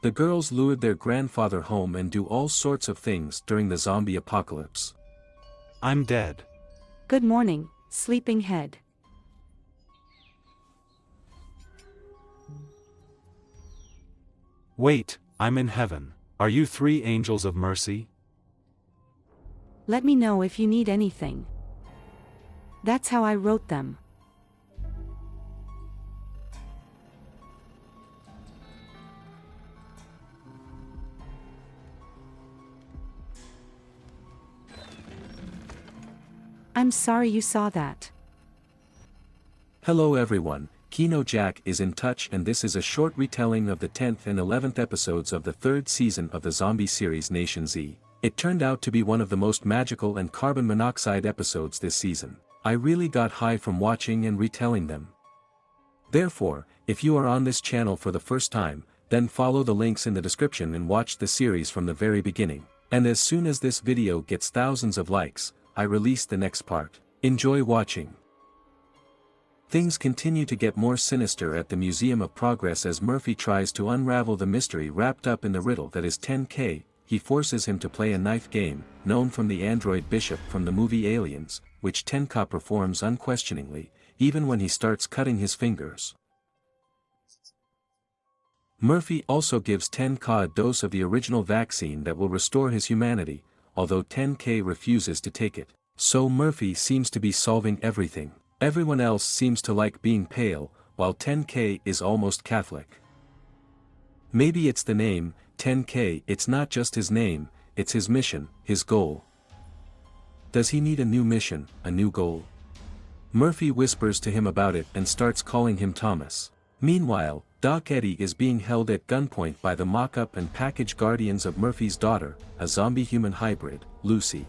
The girls lured their grandfather home and do all sorts of things during the zombie apocalypse. I'm dead. Good morning, sleeping-head. Wait, I'm in heaven. Are you three angels of mercy? Let me know if you need anything. That's how I wrote them. I'm sorry you saw that. Hello everyone, Kino Jack is in touch and this is a short retelling of the 10th and 11th episodes of the 3rd season of the zombie series Nation Z. It turned out to be one of the most magical and carbon monoxide episodes this season. I really got high from watching and retelling them. Therefore, if you are on this channel for the first time, then follow the links in the description and watch the series from the very beginning. And as soon as this video gets thousands of likes, I release the next part. Enjoy watching. Things continue to get more sinister at the Museum of Progress as Murphy tries to unravel the mystery wrapped up in the riddle that is 10K. He forces him to play a knife game, known from the android Bishop from the movie Aliens, which Tenka performs unquestioningly, even when he starts cutting his fingers. Murphy also gives Tenka a dose of the original vaccine that will restore his humanity, although 10K refuses to take it. So Murphy seems to be solving everything. Everyone else seems to like being pale, while 10K is almost Catholic. Maybe it's the name, 10K. It's not just his name, it's his mission, his goal. Does he need a new mission, a new goal? Murphy whispers to him about it and starts calling him Thomas. Meanwhile, Doc Eddie is being held at gunpoint by the mock-up and package guardians of Murphy's daughter, a zombie-human hybrid, Lucy.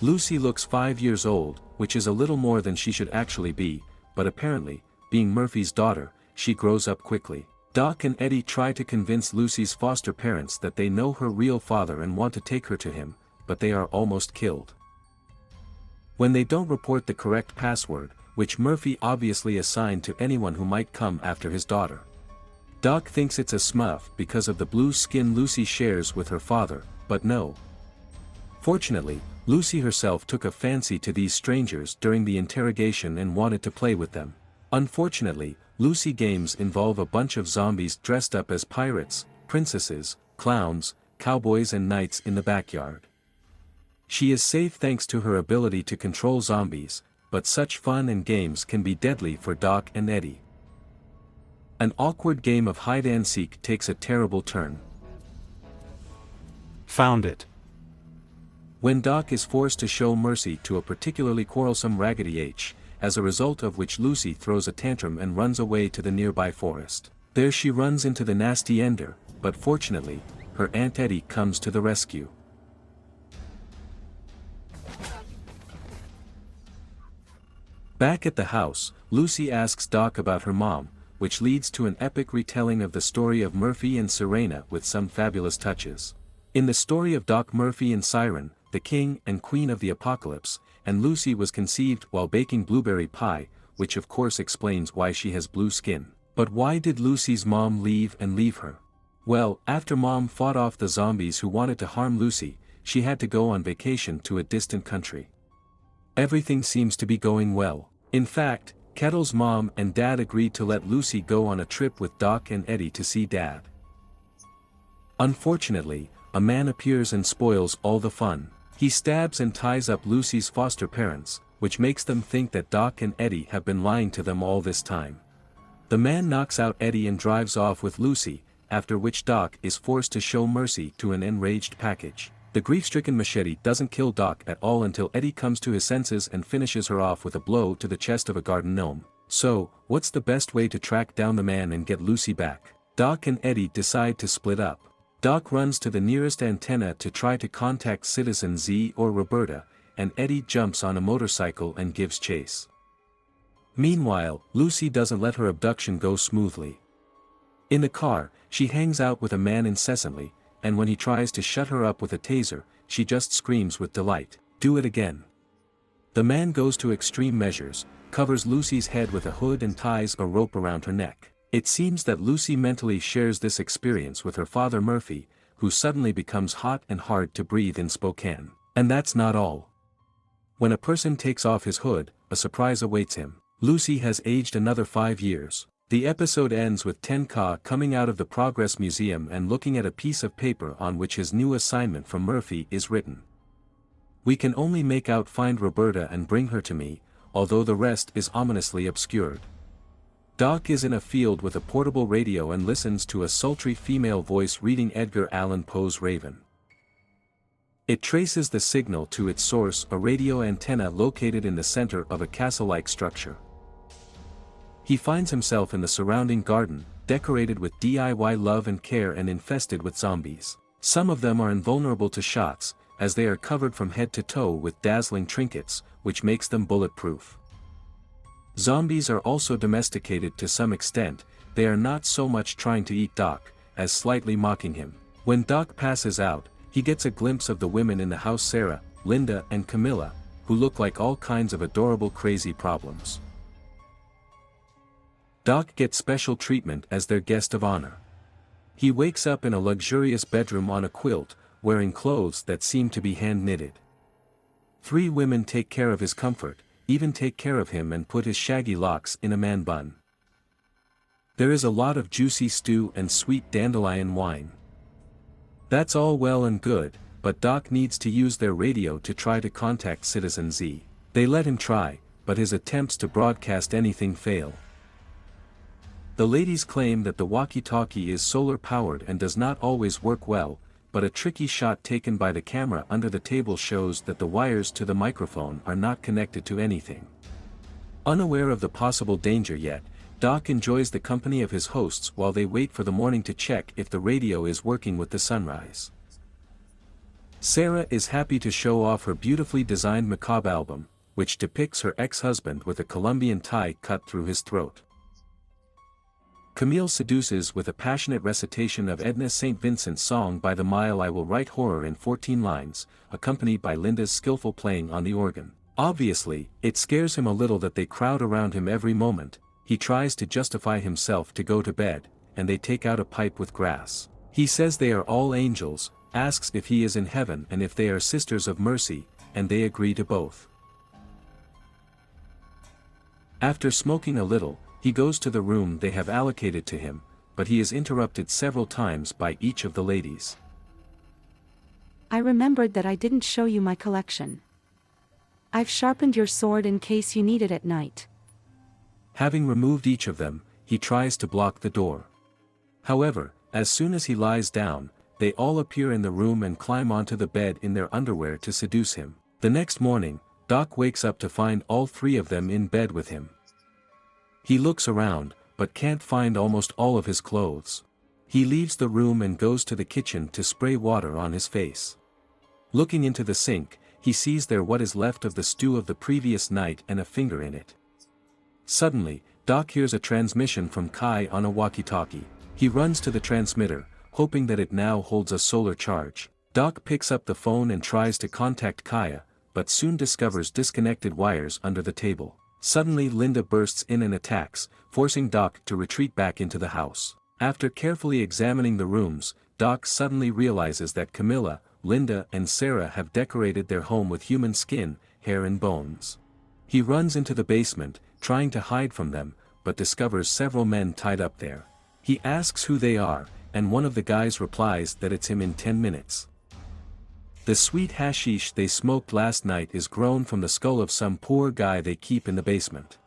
Lucy looks 5 years old, which is a little more than she should actually be, but apparently, being Murphy's daughter, she grows up quickly. Doc and Eddie try to convince Lucy's foster parents that they know her real father and want to take her to him, but they are almost killed. When they don't report the correct password, which Murphy obviously assigned to anyone who might come after his daughter. Doc thinks it's a smurf because of the blue skin Lucy shares with her father, but no. Fortunately, Lucy herself took a fancy to these strangers during the interrogation and wanted to play with them. Unfortunately, Lucy games involve a bunch of zombies dressed up as pirates, princesses, clowns, cowboys and knights in the backyard. She is safe thanks to her ability to control zombies, but such fun and games can be deadly for Doc and Eddie. An awkward game of hide-and-seek takes a terrible turn. Found it. When Doc is forced to show mercy to a particularly quarrelsome Raggedy H, as a result of which Lucy throws a tantrum and runs away to the nearby forest. There she runs into the nasty Ender, but fortunately, her Aunt Eddie comes to the rescue. Back at the house, Lucy asks Doc about her mom, which leads to an epic retelling of the story of Murphy and Serena with some fabulous touches. In the story of Doc, Murphy and Siren, the king and queen of the apocalypse, and Lucy was conceived while baking blueberry pie, which of course explains why she has blue skin. But why did Lucy's mom leave her? Well, after mom fought off the zombies who wanted to harm Lucy, she had to go on vacation to a distant country. Everything seems to be going well. In fact, Kettle's mom and dad agreed to let Lucy go on a trip with Doc and Eddie to see dad. Unfortunately, a man appears and spoils all the fun. He stabs and ties up Lucy's foster parents, which makes them think that Doc and Eddie have been lying to them all this time. The man knocks out Eddie and drives off with Lucy, after which Doc is forced to show mercy to an enraged package. The grief-stricken machete doesn't kill Doc at all until Eddie comes to his senses and finishes her off with a blow to the chest of a garden gnome. So, what's the best way to track down the man and get Lucy back? Doc and Eddie decide to split up. Doc runs to the nearest antenna to try to contact Citizen Z or Roberta, and Eddie jumps on a motorcycle and gives chase. Meanwhile, Lucy doesn't let her abduction go smoothly. In the car, she hangs out with a man incessantly, and when he tries to shut her up with a taser, she just screams with delight, "Do it again." The man goes to extreme measures, covers Lucy's head with a hood and ties a rope around her neck. It seems that Lucy mentally shares this experience with her father Murphy, who suddenly becomes hot and hard to breathe in Spokane. And that's not all. When a person takes off his hood, a surprise awaits him. Lucy has aged another 5 years. The episode ends with Tenka coming out of the Progress Museum and looking at a piece of paper on which his new assignment from Murphy is written. We can only make out find Roberta and bring her to me, although the rest is ominously obscured. Doc is in a field with a portable radio and listens to a sultry female voice reading Edgar Allan Poe's Raven. It traces the signal to its source, a radio antenna located in the center of a castle-like structure. He finds himself in the surrounding garden, decorated with DIY love and care and infested with zombies. Some of them are invulnerable to shots, as they are covered from head to toe with dazzling trinkets, which makes them bulletproof. Zombies are also domesticated to some extent. They are not so much trying to eat Doc, as slightly mocking him. When Doc passes out, he gets a glimpse of the women in the house, Sarah, Linda and Camilla, who look like all kinds of adorable crazy problems. Doc gets special treatment as their guest of honor. He wakes up in a luxurious bedroom on a quilt, wearing clothes that seem to be hand-knitted. 3 women take care of his comfort, even take care of him and put his shaggy locks in a man bun. There is a lot of juicy stew and sweet dandelion wine. That's all well and good, but Doc needs to use their radio to try to contact Citizen Z. They let him try, but his attempts to broadcast anything fail. The ladies claim that the walkie-talkie is solar-powered and does not always work well, but a tricky shot taken by the camera under the table shows that the wires to the microphone are not connected to anything. Unaware of the possible danger yet, Doc enjoys the company of his hosts while they wait for the morning to check if the radio is working with the sunrise. Sarah is happy to show off her beautifully designed macabre album, which depicts her ex-husband with a Colombian tie cut through his throat. Camille seduces with a passionate recitation of Edna St. Vincent's song By the Mile I Will Write Horror in 14 lines, accompanied by Linda's skillful playing on the organ. Obviously, it scares him a little that they crowd around him every moment. He tries to justify himself to go to bed, and they take out a pipe with grass. He says they are all angels, asks if he is in heaven and if they are sisters of mercy, and they agree to both. After smoking a little, he goes to the room they have allocated to him, but he is interrupted several times by each of the ladies. I remembered that I didn't show you my collection. I've sharpened your sword in case you need it at night. Having removed each of them, he tries to block the door. However, as soon as he lies down, they all appear in the room and climb onto the bed in their underwear to seduce him. The next morning, Doc wakes up to find all 3 of them in bed with him. He looks around, but can't find almost all of his clothes. He leaves the room and goes to the kitchen to spray water on his face. Looking into the sink, he sees there what is left of the stew of the previous night and a finger in it. Suddenly, Doc hears a transmission from Kai on a walkie-talkie. He runs to the transmitter, hoping that it now holds a solar charge. Doc picks up the phone and tries to contact Kaya, but soon discovers disconnected wires under the table. Suddenly Linda bursts in and attacks, forcing Doc to retreat back into the house. After carefully examining the rooms, Doc suddenly realizes that Camilla, Linda and Sarah have decorated their home with human skin, hair and bones. He runs into the basement, trying to hide from them, but discovers several men tied up there. He asks who they are, and one of the guys replies that it's him in 10 minutes. The sweet hashish they smoked last night is grown from the skull of some poor guy they keep in the basement.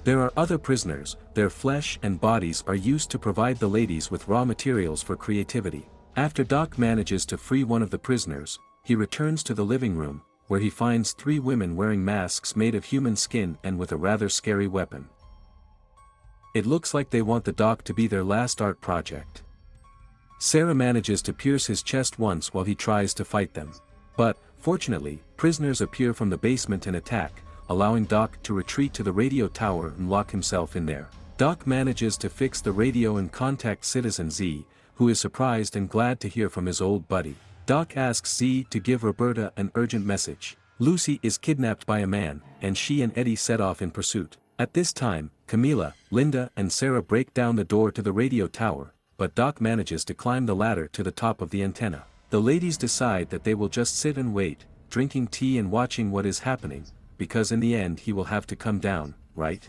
There are other prisoners, their flesh and bodies are used to provide the ladies with raw materials for creativity. After Doc manages to free one of the prisoners, he returns to the living room, where he finds 3 women wearing masks made of human skin and with a rather scary weapon. It looks like they want the Doc to be their last art project. Sarah manages to pierce his chest once while he tries to fight them. But, fortunately, prisoners appear from the basement and attack, allowing Doc to retreat to the radio tower and lock himself in there. Doc manages to fix the radio and contact Citizen Z, who is surprised and glad to hear from his old buddy. Doc asks Z to give Roberta an urgent message. Lucy is kidnapped by a man, and she and Eddie set off in pursuit. At this time, Camila, Linda and Sarah break down the door to the radio tower, but Doc manages to climb the ladder to the top of the antenna. The ladies decide that they will just sit and wait, drinking tea and watching what is happening, because in the end he will have to come down, right?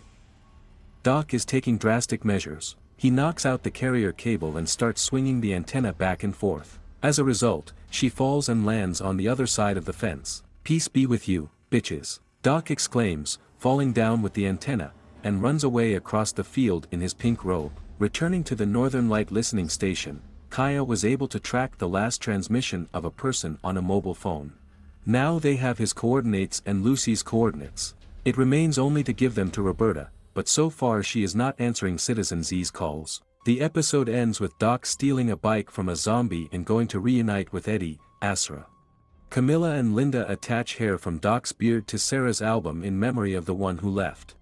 Doc is taking drastic measures. He knocks out the carrier cable and starts swinging the antenna back and forth. As a result, she falls and lands on the other side of the fence. "Peace be with you, bitches," Doc exclaims, falling down with the antenna, and runs away across the field in his pink robe. Returning to the Northern Light listening station, Kaya was able to track the last transmission of a person on a mobile phone. Now they have his coordinates and Lucy's coordinates. It remains only to give them to Roberta, but so far she is not answering Citizen Z's calls. The episode ends with Doc stealing a bike from a zombie and going to reunite with Eddie, Asra. Camilla and Linda attach hair from Doc's beard to Sarah's album in memory of the one who left.